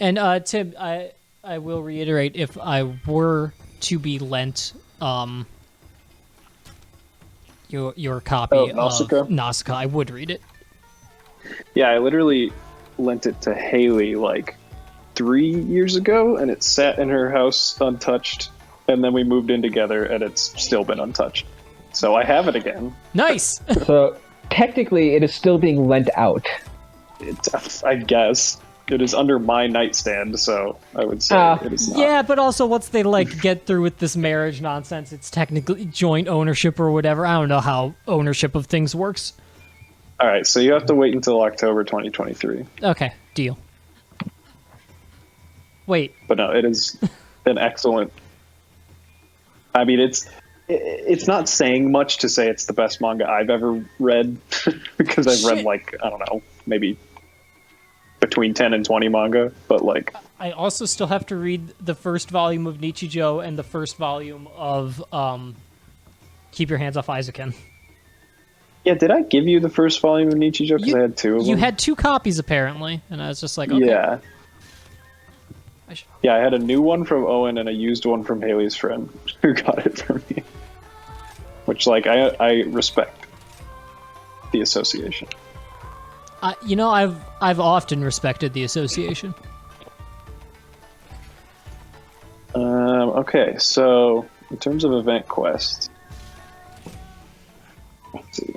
And Tim, I will reiterate, if I were to be lent your copy of Nausicaa, I would read it. Yeah, I literally lent it to Haley like 3 years ago, and it sat in her house untouched, and then we moved in together, and it's still been untouched. So I have it again. Nice! So technically, it is still being lent out. I guess. It is under my nightstand, so I would say it is not. Yeah, but also once they get through with this marriage nonsense, it's technically joint ownership or whatever. I don't know how ownership of things works. All right, so you have to wait until October 2023. Okay, deal. Wait. But no, it is an excellent... I mean, it's not saying much to say it's the best manga I've ever read, because I've read, like, I don't know, maybe between 10 and 20 manga, but like... I also still have to read the first volume of Nichijou and the first volume of Keep Your Hands Off Isaacin. Yeah, did I give you the first volume of Nichijou? Because I had two of them. You had 2 copies, apparently, and I was just like, okay. Yeah. Yeah, I had a new one from Owen and a used one from Haley's friend who got it for me. Which, like, I respect the association. I've often respected the association. Okay, so in terms of event quest, let's see.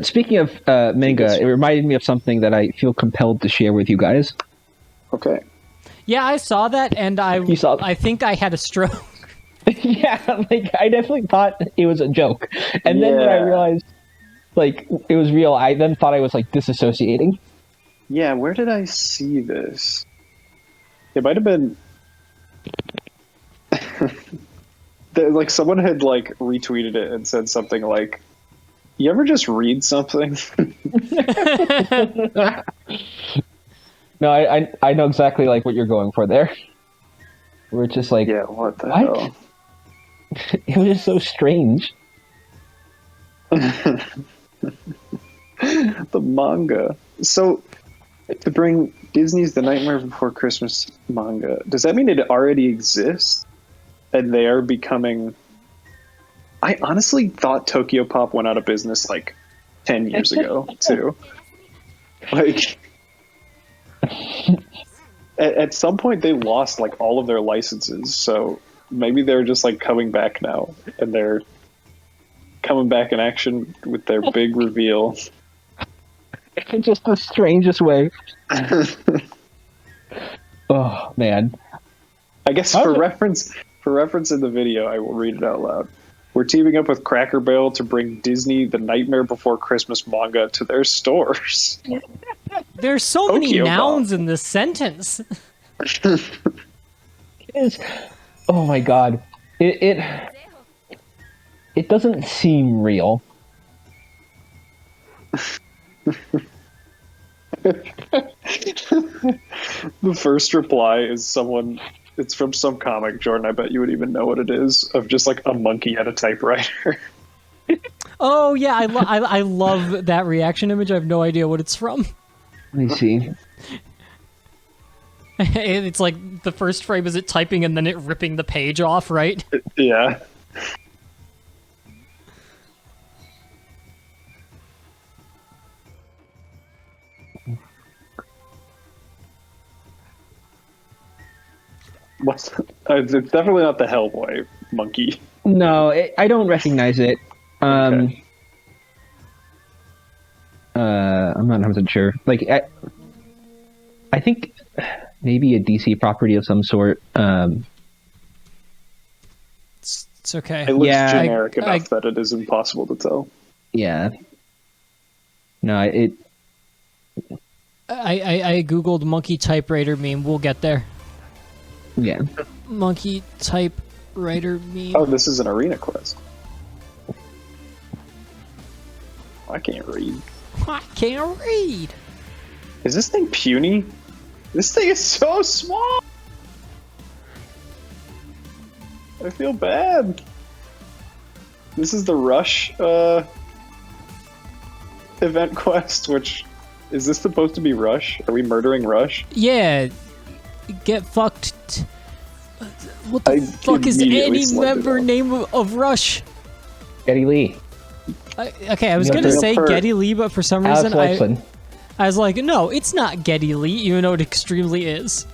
Speaking of manga, it reminded me of something that I feel compelled to share with you guys. Okay. Yeah, I saw that, and I think I had a stroke. Yeah, like I definitely thought it was a joke, and then when I realized like it was real, I then thought I was like disassociating. Yeah, where did I see this? It might have been like someone had like retweeted it and said something like, "You ever just read something?" No, I know exactly like what you're going for there. We're just like, yeah, what the hell? It was just so strange. The manga. So, to bring Disney's The Nightmare Before Christmas manga, does that mean it already exists? And they are becoming... I honestly thought Tokyo Pop went out of business like 10 years ago, too. Like... At some point they lost like all of their licenses, so maybe they're just like coming back now, and they're coming back in action with their big reveal. In just the strangest way. Oh man. I guess for reference in the video, I will read it out loud. We're teaming up with Cracker Barrel to bring Disney The Nightmare Before Christmas manga to their stores. There's so many nouns in this sentence. It is. Oh my god. It doesn't seem real. The first reply is someone... It's from some comic, Jordan. I bet you would even know what it is. Of just like a monkey at a typewriter. Oh yeah, I love that reaction image. I have no idea what it's from. Let me see. It's like the first frame is it typing and then it ripping the page off, right? Yeah. It's definitely not the Hellboy monkey. No, I don't recognize it. Okay. I'm not 100% sure. Like, I think maybe a DC property of some sort. It's okay. It looks generic enough that it is impossible to tell. Yeah. No, I googled monkey typewriter meme. We'll get there. Yeah. Monkey typewriter meme. Oh, this is an arena quest. I can't read. I can't read. Is this thing puny? This thing is so small. I feel bad. This is the Rush event quest, which Is this supposed to be Rush? Are we murdering Rush? Yeah, get fucked. What the fuck is immediately any slugged it member off. name of Rush? Geddy Lee. Okay, I was No, gonna Daniel say Peart. Geddy Lee, but for some Alex reason Lexman. I was like, no, it's not Geddy Lee, even though it extremely is.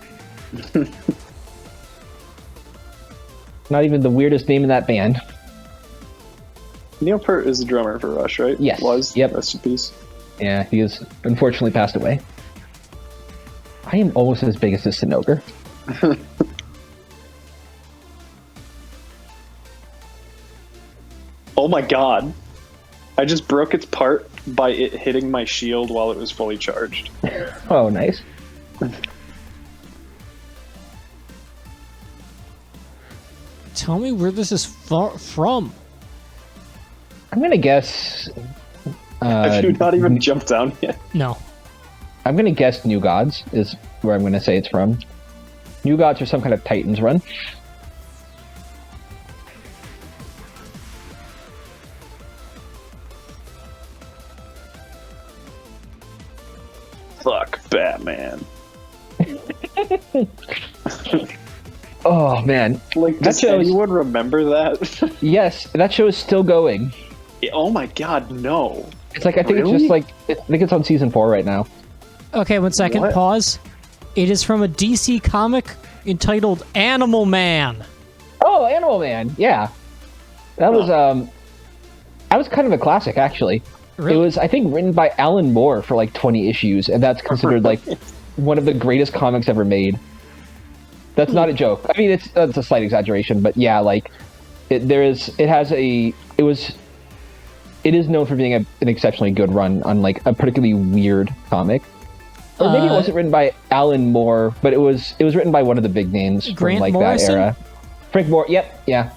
Not even the weirdest name in that band. Neil Peart is the drummer for Rush, right? Yes. Was. Yep. Rest in peace. Yeah, he has unfortunately passed away. I am almost as big as this Sinoger. Oh my god. I just broke its part by it hitting my shield while it was fully charged. Oh, nice. Tell me where this is from. I'm gonna guess. Have you not even jumped down yet? No. I'm gonna guess New Gods is where I'm gonna say it's from. New Gods are some kind of Titans run. Fuck Batman. Oh man, Like, That does shows- anyone remember that? yes, that show is still going. Oh my god, no. It's like I think Really? it's just like I think it's on season 4 right now. Okay, 1 second. What? Pause. It is from a DC comic entitled Animal Man. Oh, Animal Man, yeah, that was kind of a classic actually. Really? It was I think written by Alan Moore for like 20 issues, and that's considered like one of the greatest comics ever made. That's not a joke. I mean, it's a slight exaggeration, but yeah, like it is known for being an exceptionally good run on like a particularly weird comic. Or maybe it wasn't written by Alan Moore, but it was written by one of the big names Grant from like Morrison? that era. Frank Moore. Yep. Yeah.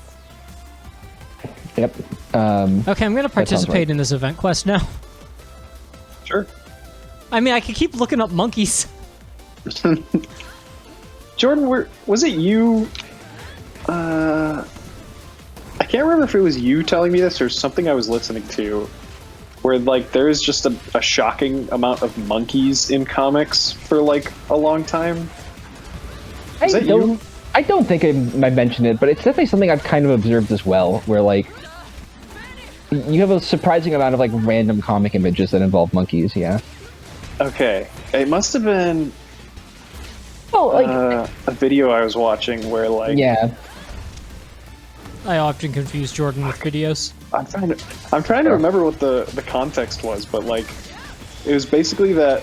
Yep. Okay, I'm gonna sounds participate right. in this event quest now. Sure. I mean, I could keep looking up monkeys. Jordan, was it you? I can't remember if it was you telling me this or something I was listening to, where like there is just a shocking amount of monkeys in comics for like a long time. Is that you? I don't think I mentioned it, but it's definitely something I've kind of observed as well, where like you have a surprising amount of like random comic images that involve monkeys. Yeah. Okay, it must have been Oh, like a video I was watching where like yeah. I often confuse Jordan with videos. I'm trying to remember what the context was, but like it was basically that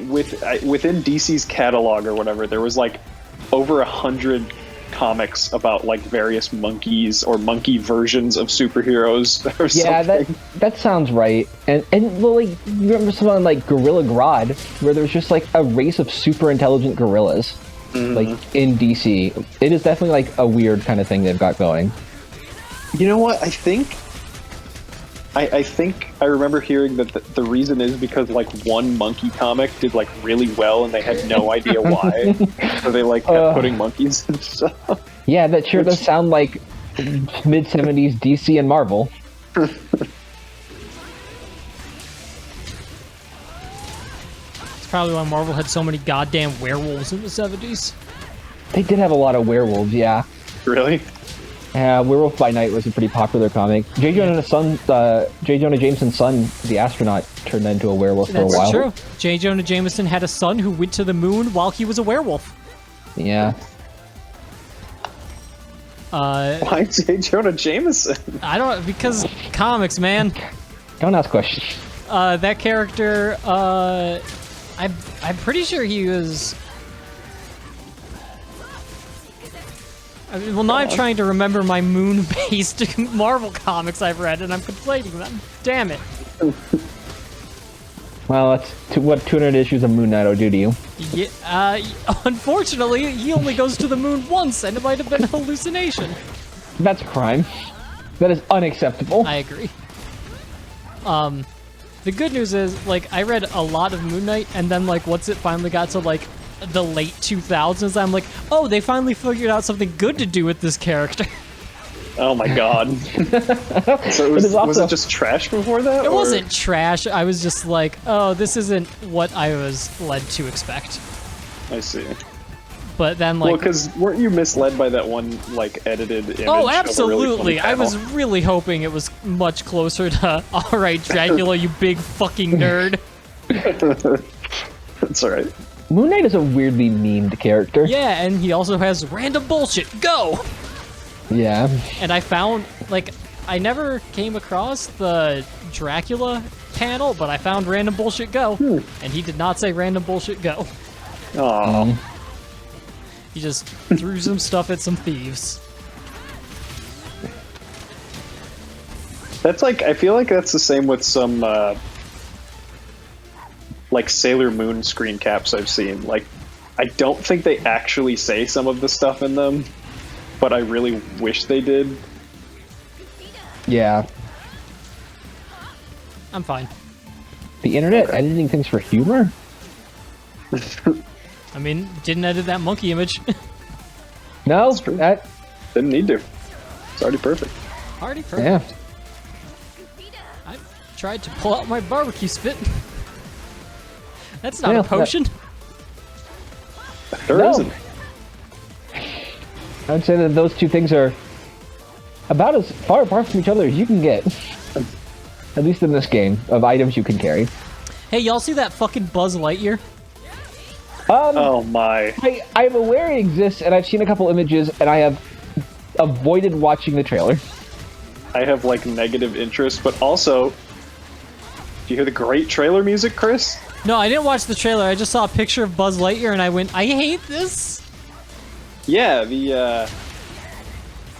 within DC's catalog or whatever, there was like over 100 comics about like various monkeys or monkey versions of superheroes or Yeah, something. that sounds right. And well, like you remember something like Gorilla Grodd, where there's just like a race of super intelligent gorillas, like in DC. It is definitely like a weird kind of thing they've got going. You know what? I think I remember hearing that the reason is because like one monkey comic did like really well and they had no idea why. So they like kept putting monkeys and stuff. Yeah, that sure does sound like mid 70s DC and Marvel. It's probably why Marvel had so many goddamn werewolves in the 70s. They did have a lot of werewolves, yeah. Really? Yeah, Werewolf by Night was a pretty popular comic. J. Jonah Jameson's son, the astronaut, turned into a werewolf for a That's while. true. J. Jonah Jameson had a son who went to the moon while he was a werewolf. Yeah. Why J. Jonah Jameson? I don't, because comics, man. Don't ask questions. That character, I'm pretty sure he was. I mean, well, now I'm trying to remember my moon-based Marvel comics I've read, and I'm conflating them. Damn it. Well, that's what 200 issues of Moon Knight will do to you. Yeah, unfortunately, he only goes to the moon once, and it might have been a hallucination. That's a crime. That is unacceptable. I agree. The good news is, like, I read a lot of Moon Knight, and then, like, once it finally got to, like, the late 2000s, I'm like, oh, they finally figured out something good to do with this character. Oh my god. So was it just trash before that? It wasn't trash. I was just like, oh, this isn't what I was led to expect. I see. But then, like, well, because weren't you misled by that one like edited image? oh, of a really absolutely! funny I was panel? really hoping it was much closer to, all right, Dracula, you big fucking nerd. That's all right. Moon Knight is a weirdly memed character. Yeah, and he also has random bullshit. Go. Yeah. And I found, like, I never came across the Dracula panel, but I found random bullshit go, and he did not say random bullshit go. Aww. He just threw some stuff at some thieves. That's like, I feel like that's the same with some like Sailor Moon screen caps I've seen. Like, I don't think they actually say some of the stuff in them, but I really wish they did. Yeah. I'm fine. The internet editing things for humor? I mean, didn't edit that monkey image. No, true. that, Didn't need to. It's already perfect. Already perfect. yeah. I tried to pull out my barbecue spit. That's not Yeah, a potion. There No. isn't. I would say that those two things are about as far apart from each other as you can get. At least in this game, of items you can carry. Hey, y'all see that fucking Buzz Lightyear? Oh my. I'm aware it exists, and I've seen a couple images, and I have avoided watching the trailer. I have like negative interest, but also, do you hear the great trailer music, Chris? No, I didn't watch the trailer. I just saw a picture of Buzz Lightyear, and I went, I hate this. Yeah, the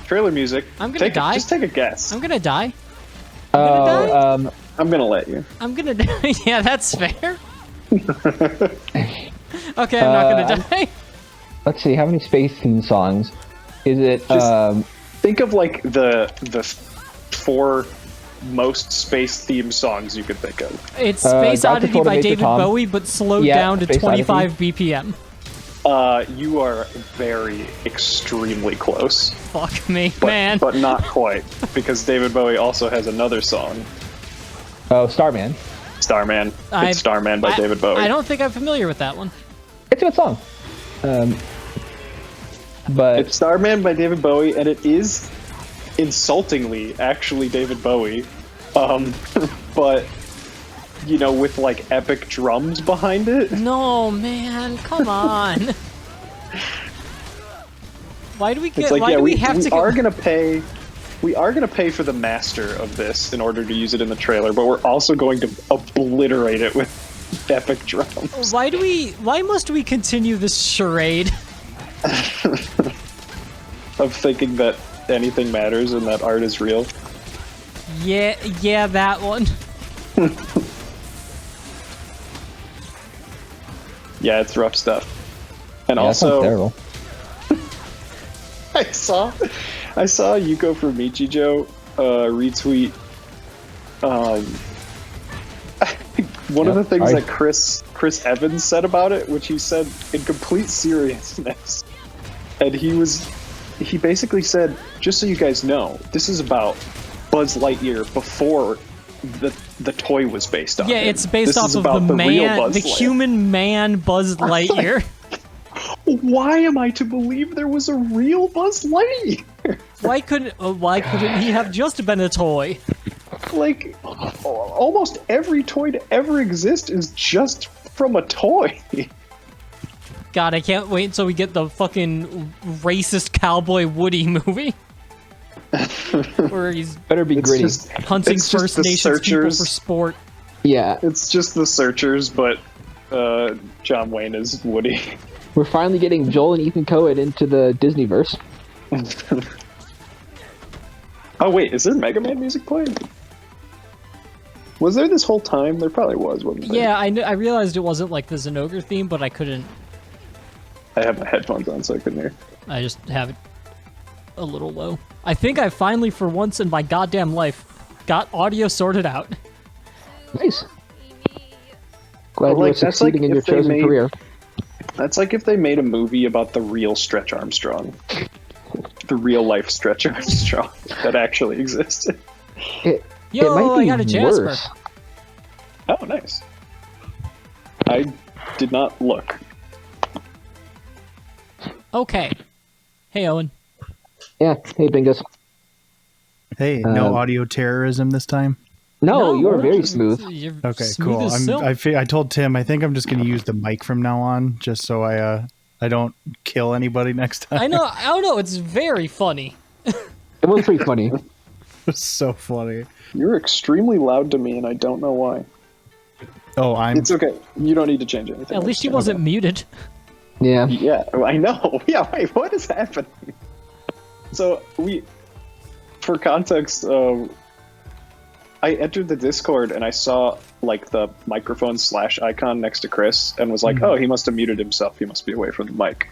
trailer music. I'm gonna die. Just take a guess. I'm gonna die. Oh, I'm gonna let you. I'm gonna die. Yeah, that's fair. Okay, I'm not gonna die. let's see, how many space theme songs? Is it, Think of like the 4 most space themed songs you could think of. It's Space Dr. Oddity by Motivator David Tom. Bowie, but slowed Yeah, down to Space 25 BPM. You are very extremely close, Fuck me, but, man. but not quite, because David Bowie also has another song, Starman. Starman. I- It's Starman by David Bowie. I don't think I'm familiar with that one. It's a good song. But It's Starman by David Bowie, and it is insultingly actually David Bowie, but you know, with like epic drums behind it. No, man, come on. Why do we get? It's like, why yeah, do we have to? are gonna pay. We are gonna pay for the master of this in order to use it in the trailer, but we're also going to obliterate it with epic drums. Why do we? Why must we continue this charade? Of thinking that anything matters and that art is real. Yeah, that one. Yeah, it's rough stuff. And yeah, that sounds also, terrible. I saw Yuko from Michijo retweet one of the things sorry. that Chris Evans said about it, which he said in complete seriousness. And he basically said, just so you guys know, this is about Buzz Lightyear before the toy was based on. Yeah, him. it's based This off is of about the real man, Buzz the Lightyear. human man Buzz Lightyear. Why am I to believe there was a real Buzz Lightyear? Why couldn't he have just been a toy? Like, almost every toy to ever exist is just from a toy. God, I can't wait until we get the fucking racist cowboy Woody movie. Where he's Better be gritty. hunting it's just First the Nations people Searchers. for sport. Yeah, It's just the Searchers, but John Wayne is Woody. we're finally getting Joel and Ethan Coen into the Disneyverse. Oh wait, is there Mega Man music playing? Was there this whole time? There probably was, wasn't there? Yeah, I realized it wasn't like the Zenogre theme, but I couldn't. I have my headphones on, so I couldn't hear. I just have it a little low. I think I finally, for once in my goddamn life, got audio sorted out. Nice. Glad But, you were like, that's like succeeding in your if they chosen made- career. That's like if they made a movie about the real Stretch Armstrong. the real life Stretch Armstrong that actually existed. It Yo, might be I got a Jasper. worse. Oh, nice. I did not look. Okay. Hey, Owen. Yeah. Hey, Bingus. Hey, no audio terrorism this time? No, you are we're very just- smooth. You're Okay, smooth cool. as silk. I told Tim I think I'm just going to use the mic from now on, just so I don't kill anybody next time. I know. I don't know. It's very funny. It was pretty funny. It's so funny. You're extremely loud to me, and I don't know why. Oh, It's okay. You don't need to change anything. At least he wasn't muted. Yeah. Yeah, I know. Yeah, wait, what is happening? So, for context, I entered the Discord and I saw, like, the microphone / icon next to Chris and was like, oh, he must have muted himself. He must be away from the mic.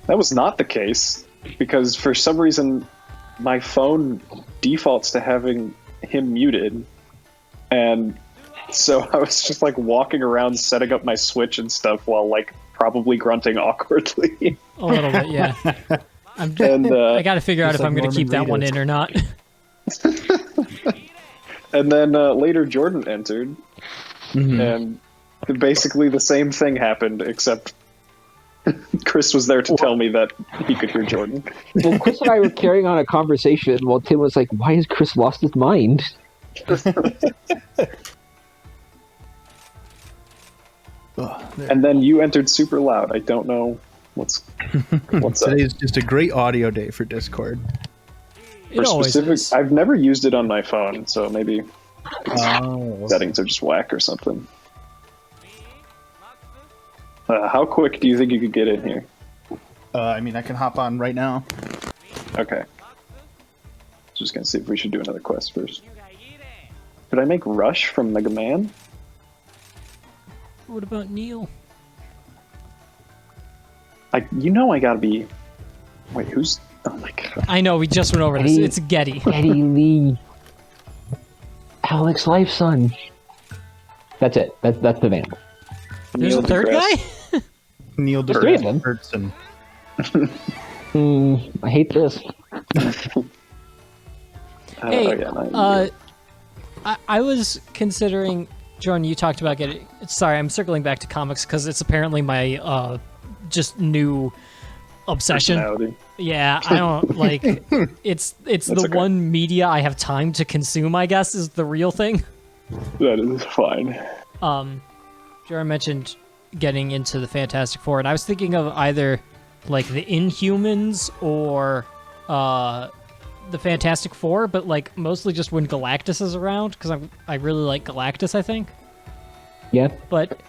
That was not the case, because for some reason, my phone defaults to having him muted, and so I was just, like, walking around setting up my Switch and stuff while, like, probably grunting awkwardly. A little bit, yeah. And I got to figure out Just if I'm like going to keep that Norman one in or not. And then later Jordan entered, and basically the same thing happened, except Chris was there to tell me that he could hear Jordan. Well, Chris and I were carrying on a conversation while Tim was like, why has Chris lost his mind? And then you entered super loud. I don't know what's up. Today's just a great audio day for Discord. It always is. I've never used it on my phone, so maybe Oh. settings are just whack or something. How quick do you think you could get in here? I mean, I can hop on right now. Okay. Just gonna see if we should do another quest first. Did I make Rush from Mega Man? What about Neil? I gotta be. Wait, who's? Oh my god. I know, we just went over this. Geddy. It's Geddy. Geddy Lee. Alex Lifeson. That's it. That's the van. There's a Neil third deGrasse. guy? Neil There's three of them. deGrasse I hate this. Hey, yeah, not you. I was considering, Jordan, you talked about getting. Sorry, I'm circling back to comics because it's apparently my just new obsession. Personality. Yeah, I don't like. It's the okay. one media I have time to consume. I guess is the real thing. That is fine. Jordan mentioned getting into the Fantastic Four, and I was thinking of either like the Inhumans or the Fantastic Four, but like mostly just when Galactus is around because I really like Galactus. I think. Yeah. But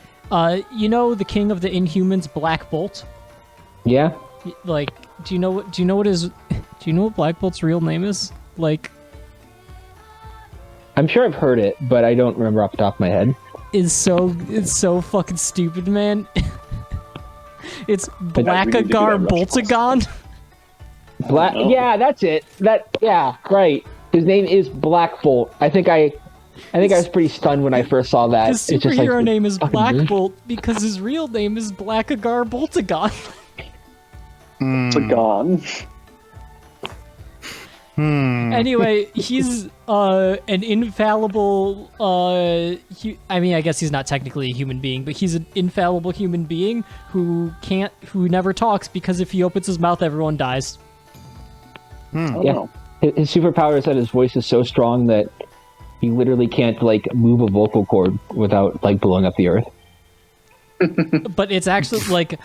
you know the King of the Inhumans, Black Bolt. Yeah. Like, do you know what Black Bolt's real name is? Like, I'm sure I've heard it, but I don't remember off the top of my head. it's so fucking stupid, man. It's we need to do Blackagar that Rush Boltagon. Oh. Yeah, that's it. Yeah, right. His name is Black Bolt. I think I was pretty stunned when I first saw that. His It's just like, superhero name is fucking Black weird. Bolt because his real name is Blackagar Boltagon. It's gone. Anyway, he's an infallible. I mean, I guess he's not technically a human being, but he's an infallible human being who never talks because if he opens his mouth, everyone dies. Oh, Yeah. no. His superpower is that his voice is so strong that he literally can't like move a vocal cord without like blowing up the earth. But it's actually like,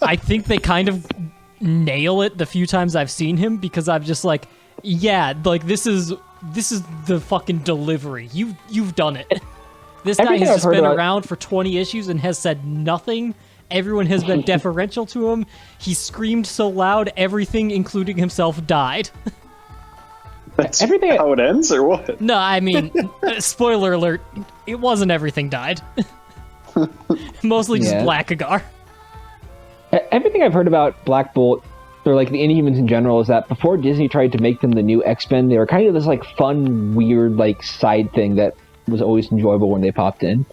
I think they kind of nail it the few times I've seen him because I'm just like, yeah, like this is the fucking delivery. You've done it. This guy Everything has I've just heard been about- around for 20 issues and has said nothing. Everyone has been deferential to him. He screamed so loud, everything, including himself, died. That's Everything- how it ends, or what? No, I mean, spoiler alert, it wasn't everything died. Mostly just Yeah. Blackagar. Everything I've heard about Black Bolt, or like the Inhumans in general, is that before Disney tried to make them the new X-Men, they were kind of this like fun, weird like side thing that was always enjoyable when they popped in,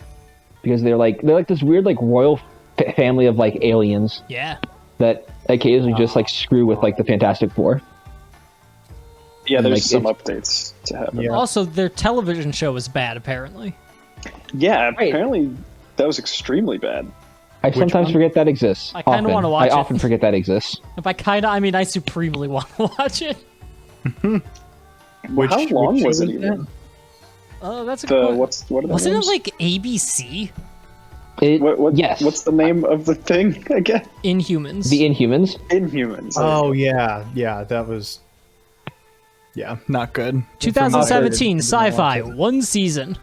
because they're like this weird like royal family of like aliens Yeah. that occasionally just like screw with like the Fantastic Four. Yeah, And, there's like, some it's- updates to happen. Yeah. Also, their television show was bad, apparently. Yeah, Right. apparently that was extremely bad. I sometimes one? forget that exists. I kinda Often. wanna watch I it. often forget that exists. If I kinda, I mean, I supremely want to watch it. How long which was show it even? Oh, that's a The good. what are the Wasn't it names? like ABC? Yes. What's the name of the thing again? Inhumans. The Inhumans? Inhumans. Oh yeah, that was. Yeah, not good. 2017 From- sci-fi, one season.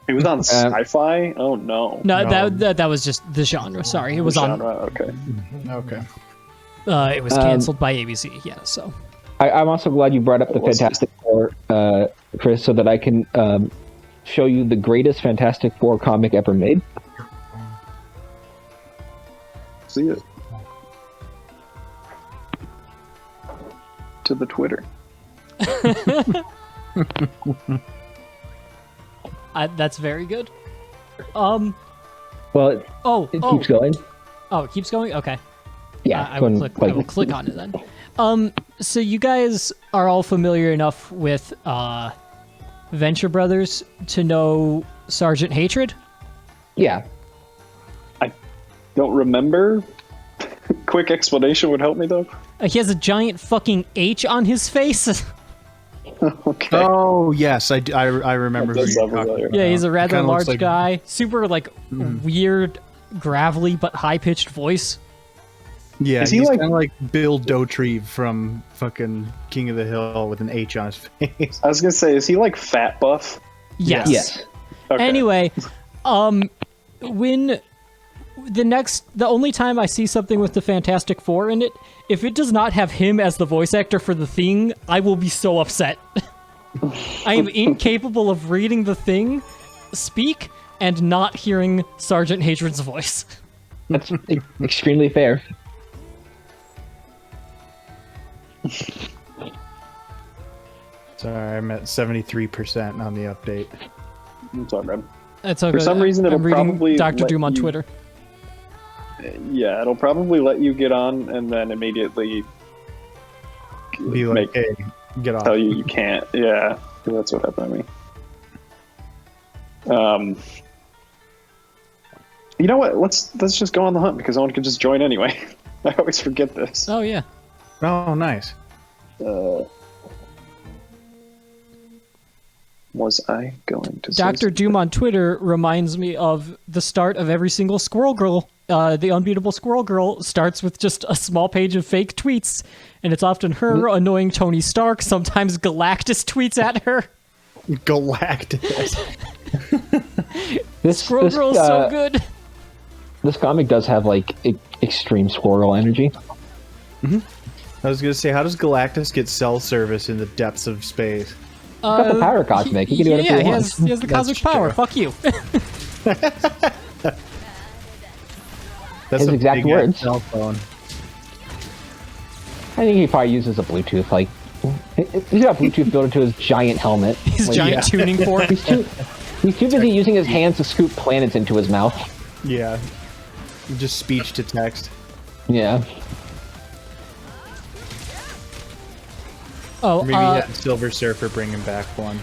It was on Sci-Fi. Oh no. No, No. that was just the genre. Sorry, it was Genre, okay. Okay. it was canceled by ABC. Yeah, so I'm also glad you brought up the What was it? Fantastic Four, Chris, so that I can show you the greatest Fantastic Four comic ever made. See it. To the Twitter. that's very good. Well, it Oh, keeps going. Oh, it keeps going. Okay. Yeah, I will going click. like- I will click on it then. So you guys are all familiar enough with Venture Brothers to know Sergeant Hatred. Yeah. Don't remember. Quick explanation would help me though. He has a giant fucking H on his face. Okay. Oh yes, I remember who That does you're sound talking familiar. about. Yeah, he's a rather Kinda looks large like- guy. Super like weird, gravelly but high pitched voice. Yeah, Is he he's like- kind of like Bill Dotrieve from fucking King of the Hill with an H on his face. I was gonna say, is he like fat buff? Yes. Yes. Okay. Anyway, when the only time I see something with the Fantastic Four in it, if it does not have him as the voice actor for the Thing, I will be so upset. I am incapable of reading the Thing speak and not hearing Sergeant Hatred's voice. That's extremely fair. Sorry, I'm at 73% on the update. It's all good. That's okay. For some reason, it'll I'm reading probably Dr. let Doom on you- Twitter. Yeah, it'll probably let you get on and then immediately Be like, make hey, get off. tell you you can't. Yeah, that's what happened to me. You know what? Let's just go on the hunt because no one can just join anyway. I always forget this. Oh yeah. Oh, nice. Was I going to say Dr. something? Doom on Twitter reminds me of the start of every single Squirrel Girl. The Unbeatable Squirrel Girl starts with just a small page of fake tweets, and it's often her annoying Tony Stark. Sometimes Galactus tweets at her. Galactus. Squirrel Girl is so good. This comic does have like extreme squirrel energy. I was gonna say, how does Galactus get cell service in the depths of space? He's got the power cosmic. He can do whatever Yeah, he he wants. has the cosmic That's power. true. Fuck you. That's His a exact big-ass words. cell phone. I think he probably uses a Bluetooth. Like, he's got Bluetooth built into his giant helmet. His Like, giant tuning fork. He's too busy using his hands to scoop planets into his mouth. Yeah. Just speech to text. Yeah. Oh, Maybe have Silver Surfer bring him back one.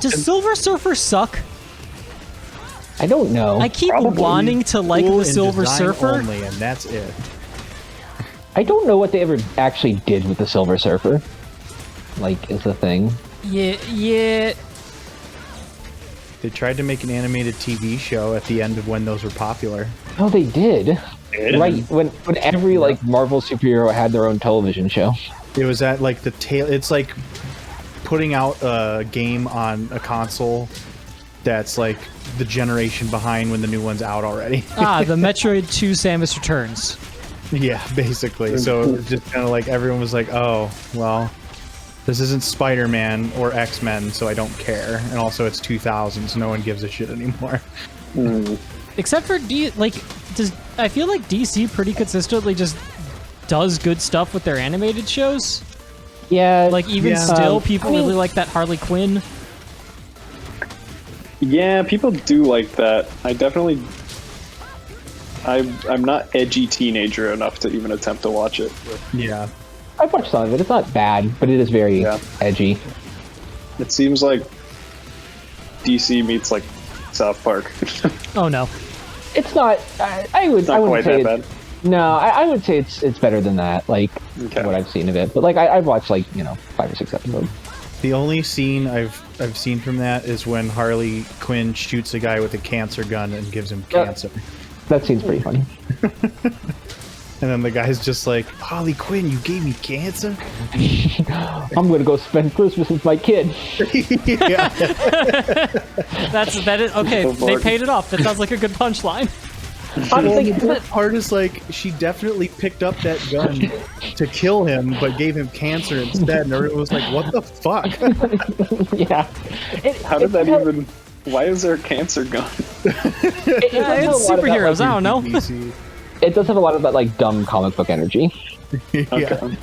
does Silver Surfer suck? I don't know. I keep Probably. wanting to like Cool the in Silver design Surfer. only, and that's it. I don't know what they ever actually did with the Silver Surfer. Like, is the thing. Yeah. They tried to make an animated TV show at the end of when those were popular. Oh, they did. Did? Right when every like Marvel superhero had their own television show. It was at like the tail. It's like putting out a game on a console that's like the generation behind when the new one's out already. The Metroid 2 Samus Returns. Yeah, basically. So it was just kind of like everyone was like, "Oh, well, this isn't Spider-Man or X-Men, so I don't care." And also, it's 2000, so no one gives a shit anymore. Except for I feel like DC pretty consistently just does good stuff with their animated shows. Yeah, Like even Yeah. still, people I mean- really like that Harley Quinn. Yeah, people do like that. I definitely. I'm not edgy teenager enough to even attempt to watch it. Yeah. I've watched some of it. It's not bad, but it is very edgy. It seems like DC meets like South Park. Oh no. It's not. I It's not wouldn't quite say that it's, bad. no. I would say it's better than that. Like Okay. what I've seen of it, but like I've watched like 5 or 6 episodes. The only scene I've seen from that is when Harley Quinn shoots a guy with a cancer gun and gives him cancer. That seems pretty funny. And then the guy's just like, Harley Quinn, you gave me cancer? I'm gonna go spend Christmas with my kid. Yeah. That is okay. Oh, They Lord. paid it off. That sounds like a good punchline. I'm Well, thinking, the worst part is like she definitely picked up that gun to kill him, but gave him cancer instead, and everyone was like, "What the fuck?" yeah. How did that even? Why is there a cancer gun? It Yeah, does it's have a lot of that, superheroes. I like, don't know. DC. It does have a lot of that like dumb comic book energy. Yeah. Okay.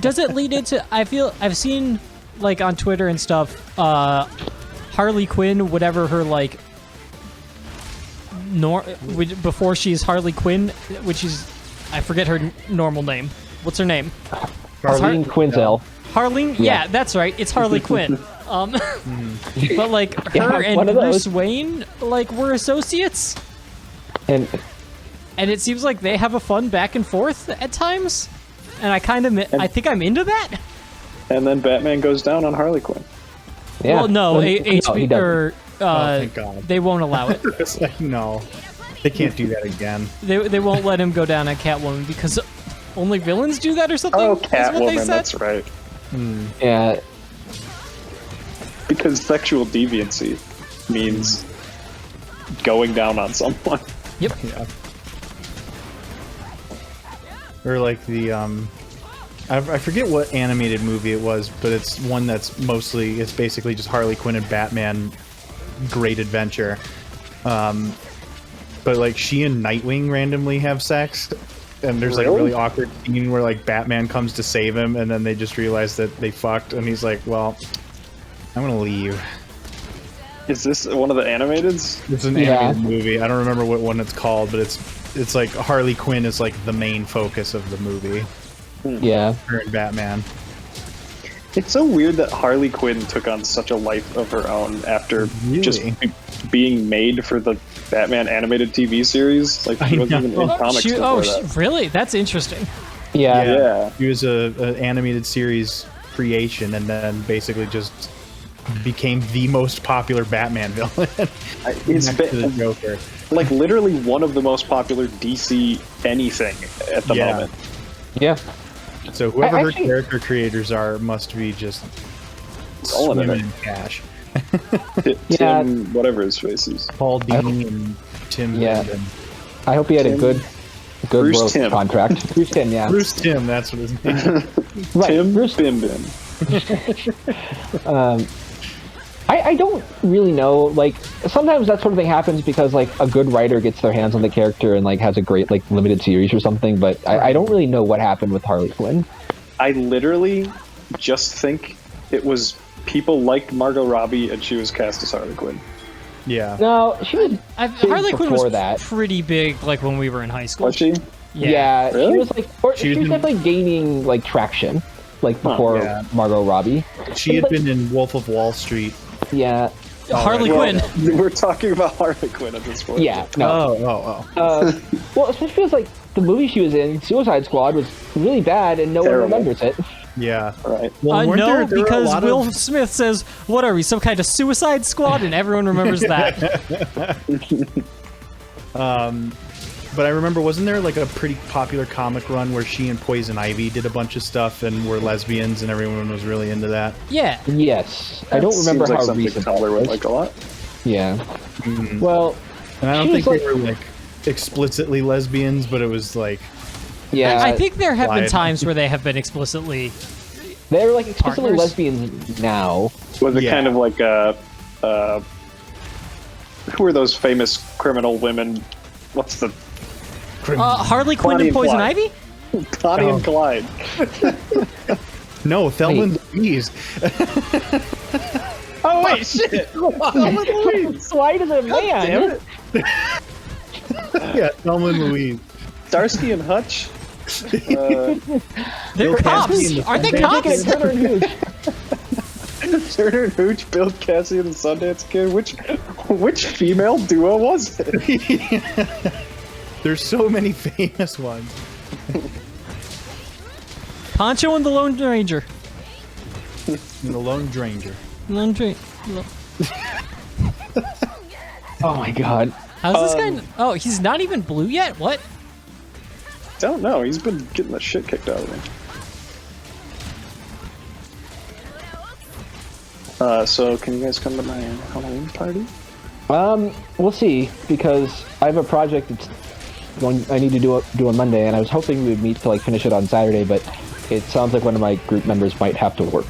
Does it lead into? I feel I've seen like on Twitter and stuff. Harley Quinn, whatever her like. Before she's Harley Quinn, which is I forget her normal name. What's her name? Arlene Quinzel. Harleen? Yeah, that's right. It's Harley Quinn. But like Yeah, her and one of Bruce those. Wayne like were associates, And and it seems like they have a fun back and forth at times. And I think I'm into that. And then Batman goes down on Harley Quinn. yeah. Well, no, he HBO doesn't. or thank God. they won't allow it. It's like, no, they can't do that again. They won't let him go down on Catwoman because only villains do that or something. Oh, is what they Catwoman, said. that's right. Yeah. Because sexual deviancy means going down on someone. Yep. Yeah. Or like the I forget what animated movie it was, but it's one that's it's basically just Harley Quinn and Batman, great adventure. But like she and Nightwing randomly have sex, and there's like a really awkward scene where like Batman comes to save him, and then they just realize that they fucked, and he's like, "Well, I'm gonna leave." Is this one of the animateds? It's an Yeah. animated movie. I don't remember what one it's called, but it's like Harley Quinn is like the main focus of the movie. Yeah. Her and Batman. It's so weird that Harley Quinn took on such a life of her own after just Really? being made for the Batman animated TV series. Like she I wasn't even in know. comics before that. Really? That's interesting. Yeah. Yeah. He was an animated series creation, and then basically just became the most popular Batman villain. It's next to the been, Joker. like literally one of the most popular DC anything at the Yeah. moment. Yeah. So whoever I her actually- character creators are must be just Rolling in swimming it. in cash. Yeah. Tim, whatever his face is. Paul Dini and Tim Yeah. Linden. I hope he had a Tim- good Bruce royalty Timm. contract. Bruce Tim, yeah. Bruce Tim, that's what his name is. Right. Tim Bruce Bim Bim. I don't really know. Like sometimes that sort of thing happens because like a good writer gets their hands on the character and like has a great like limited series or something. But I don't really know what happened with Harley Quinn. I literally just think it was people liked Margot Robbie and she was cast as Harley Quinn. Yeah. No, she was. Harley Quinn was before that. pretty big, like when we were in high school. Was she? Yeah, Really? she was like, or She she was was in- definitely gaining like traction, like before yeah. Margot Robbie. She had been in Wolf of Wall Street. Yeah, Harley Well, Quinn. we're talking about Harley Quinn at this point. yeah. No, well, especially because like the movie she was in, Suicide Squad, was really bad and no Terrible. one remembers it. Yeah. Right. Well, weren't No, there were a because lot Will of- Smith says, "What are we, some kind of Suicide Squad?" And everyone remembers that. But I remember, wasn't there like a pretty popular comic run where she and Poison Ivy did a bunch of stuff and were lesbians and everyone was really into that? Yeah. Yes, I don't Seems remember like how something recent. Tyler that would was. like a lot. Yeah. Well, And I don't She think was they were like explicitly lesbians, but it was like, yeah. I think there have been Lied. times where they have been explicitly. they're like explicitly Partners? lesbians now. Was it Yeah. kind of like who are those famous criminal women? What's the Harley Quinn Bonnie and and Poison Clyde. Ivy? Bonnie and Oh. Clyde? no, Thelma and Louise. Oh wait, shit! Why does a man? Yeah, Thelma and Louise. Starsky and Hutch? They're cops. Aren't they cops? Turner and Hooch, Bill Cassie, and the Sundance Kid. Which female duo was it? There's so many famous ones. Poncho and the Lone Ranger. And the Lone Ranger. Lone Ranger. Oh my god. How's this guy? Oh, he's not even blue yet? What? Don't know. He's been getting the shit kicked out of him. So can you guys come to my Halloween party? We'll see, because I have a project that's I need to do on Monday, and I was hoping we would meet to like finish it on Saturday, but it sounds like one of my group members might have to work.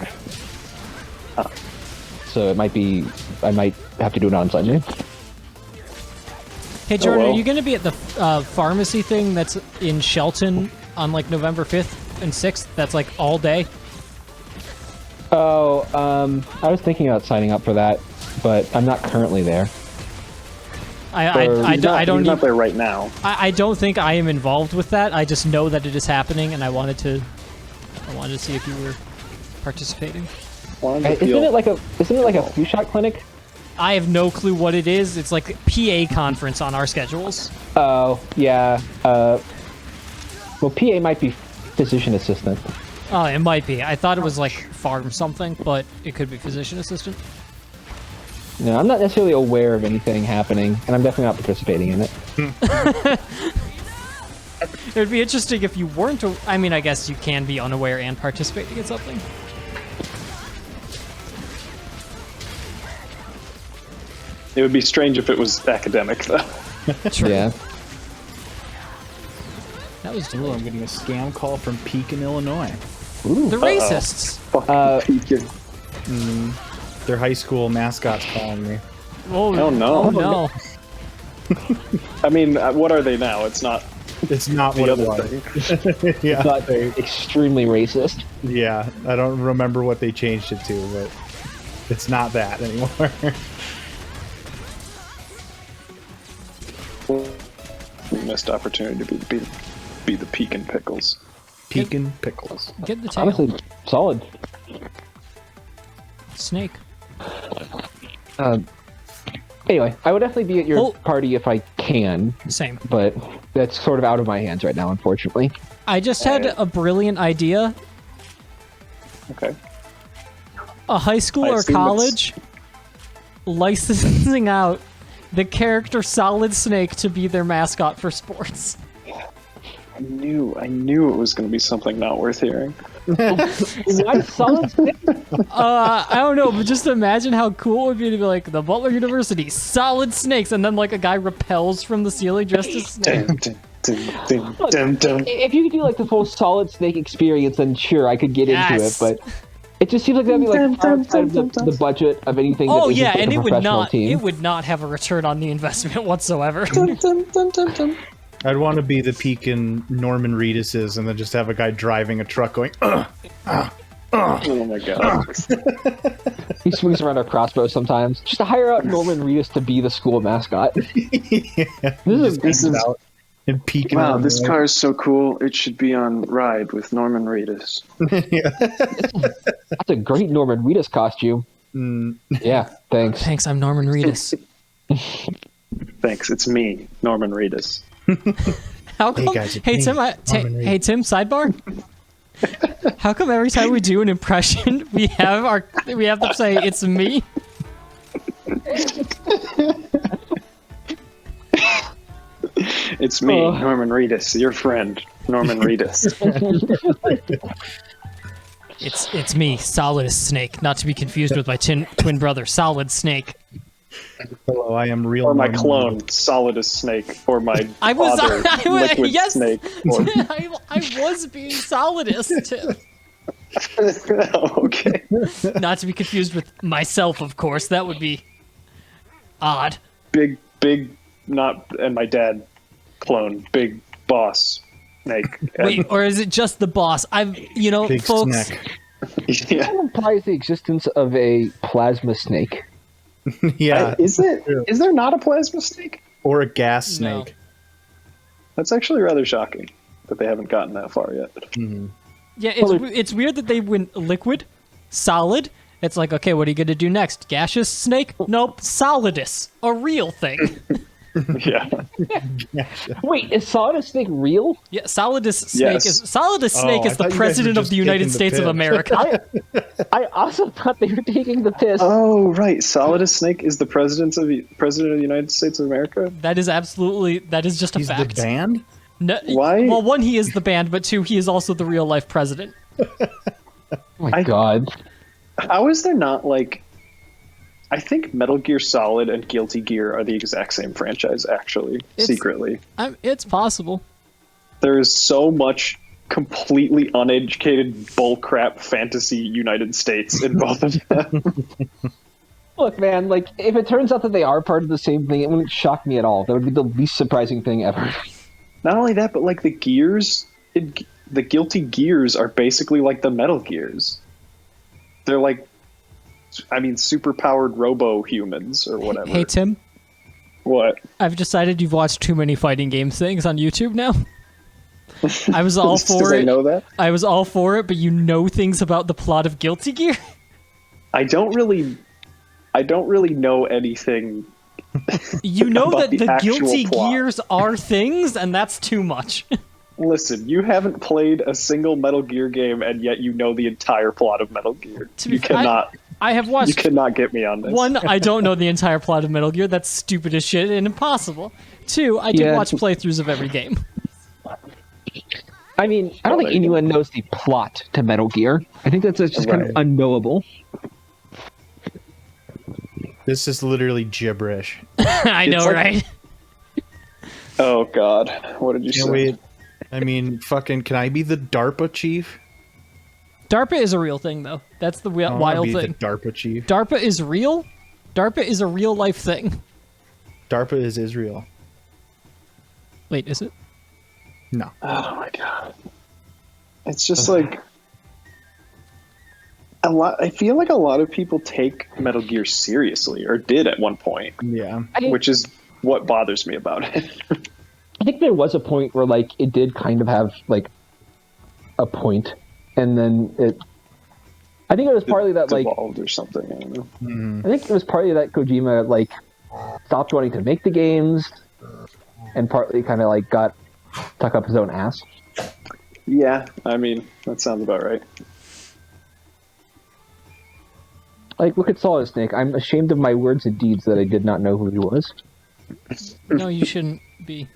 So it might be, I might have to do it on Sunday. Hey, Jordan, well. are you going to be at the pharmacy thing that's in Shelton on like November 5th and 6th? That's like all day? Oh, I was thinking about signing up for that, but I'm not currently there. I don't He's not there right now. I don't think I am involved with that. I just know that it is happening, and I wanted to see if you were participating. Isn't it like a flu shot clinic? I have no clue what it is. It's like PA conference on our schedules. Oh, yeah. Well, PA might be physician assistant. Oh, it might be. I thought it was like farm something, but it could be physician assistant. No, I'm not necessarily aware of anything happening, and I'm definitely not participating in it. It would be interesting if you weren't. I mean, I guess you can be unaware and participating in something. It would be strange if it was academic, though. True. Yeah. That was Ooh, I'm delayed. getting a scam call from Pekin, Illinois. The racists. Fucking Pekin. Their high school mascot's calling me. Oh, Oh, no. Oh no. I mean, what are they now? It's not It's not the what it other was. thing. Yeah, But extremely racist. yeah. I don't remember what they changed it to, but it's not that anymore. Missed opportunity to be the Pekin Pickles. Pekin pickles. Get the tail. Honestly, solid. Snake. Anyway, I would definitely be at your Oh. party if I can, Same. but that's sort of out of my hands right now, unfortunately. I just had a brilliant idea. Okay. A high school I or assume college licensing out the character Solid Snake to be their mascot for sports. I knew it was going to be something not worth hearing. What? Solid Snake? I don't know, but just imagine how cool it would be to be like the Butler University Solid Snakes, and then like a guy repels from the ceiling dressed as Snake. If you could do like the full Solid Snake experience, then sure, I could get into it, Yes. but it just seems like that'd be like far outside of the budget of anything that Oh isn't yeah, like and a it would professional not team. it would not have a return on the investment whatsoever. I'd want to be the Pekin Norman Reedus's and then just have a guy driving a truck going, Oh my god. He swings around a crossbow sometimes. Just to hire out Norman Reedus to be the school mascot. This is and Pekin. wow, this car is so cool. It should be on Ride with Norman Reedus. That's a great Norman Reedus costume. Yeah, thanks. Thanks, I'm Norman Reedus. Thanks, it's me, Norman Reedus. How come? guys, it's Hey me, Tim, Norman Reedus. hey Tim, sidebar. How come every time we do an impression, we have to say it's me? It's me, Norman Reedus, your friend, Norman Reedus. It's me, Solid as Snake, not to be confused with my twin brother, Solid Snake. Hello, I am real. Or my Norman clone, Solid as Snake. Or my I was, father, Liquid yes, Snake. Or... I was being solidist, Tim. Oh, okay. Not to be confused with myself, of course. That would be odd. Big, not, and my dad, clone, big boss, Snake. And, Wait, or is it just the boss? Big folks. snack. yeah. That implies the existence of a plasma snake. Yeah, Is there not a plasma snake? or a gas No. snake. That's actually rather shocking. but they haven't gotten that far yet. Yeah, it's weird that they went liquid, solid. It's like, okay, what are you gonna do next? Gaseous snake? Nope, solidus, a real thing. Yeah. Wait, is Solidus Snake real? Yeah, Solidus Snake Yes. is Solidus Snake I is the thought you guys were president of just the United taking the States of piss. America. I also thought they were taking the piss. Oh, right. Solidus Snake is the president of the United States of America. That is just a He's fact. the band? No, Why? Well, one, he is the band, but two, he is also the real life president. Oh my god. How is there not like? I think Metal Gear Solid and Guilty Gear are the exact same franchise. Actually, secretly, It's possible. there is so much completely uneducated bullcrap fantasy United States in both of them. Look, man, like, if it turns out that they are part of the same thing, it wouldn't shock me at all. That would be the least surprising thing ever. Not only that, but like the gears, the Guilty Gears are basically like the Metal Gears. They're like, I mean, super-powered robo-humans or whatever. Hey, Tim, What? I've decided you've watched too many fighting game things on YouTube now. I was all for Does it. I know that? I was all for it, but you know things about the plot of Guilty Gear? I don't really know anything. You know About that the the actual Guilty plot. Gears are things, and that's too much. Listen, you haven't played a single Metal Gear game, and yet you know the entire plot of Metal Gear. To be You fair, cannot. I have You watched cannot get me on this. One, I don't know the entire plot of Metal Gear. That's stupid as shit and impossible. Two, I did Yeah. watch playthroughs of every game. I mean, I don't think anyone knows the plot to Metal Gear. I think that's just kind of Right. unknowable. This is literally gibberish. I know, like- right? Oh God, what did you Can't say? wait. I mean, fucking, can I be the DARPA chief? DARPA is a real thing, though. That's the I wanna wild be thing. the DARPA chief. DARPA is real? DARPA is a real life thing. DARPA is Israel. Wait, is it? No. Oh my God, it's just like a lot. I feel like a lot of people take Metal Gear seriously, or did at one point, Yeah. which is what bothers me about it. I think there was a point where, like, it did kind of have, like, a point, and then I think it was partly that, like, Evolved or something. I don't know. I think it was partly that Kojima, like, stopped wanting to make the games, and partly kind of, like, got stuck up his own ass. Yeah, I mean that sounds about right. Like, look at Solid Snake. I'm ashamed of my words and deeds that I did not know who he was. No, you shouldn't be.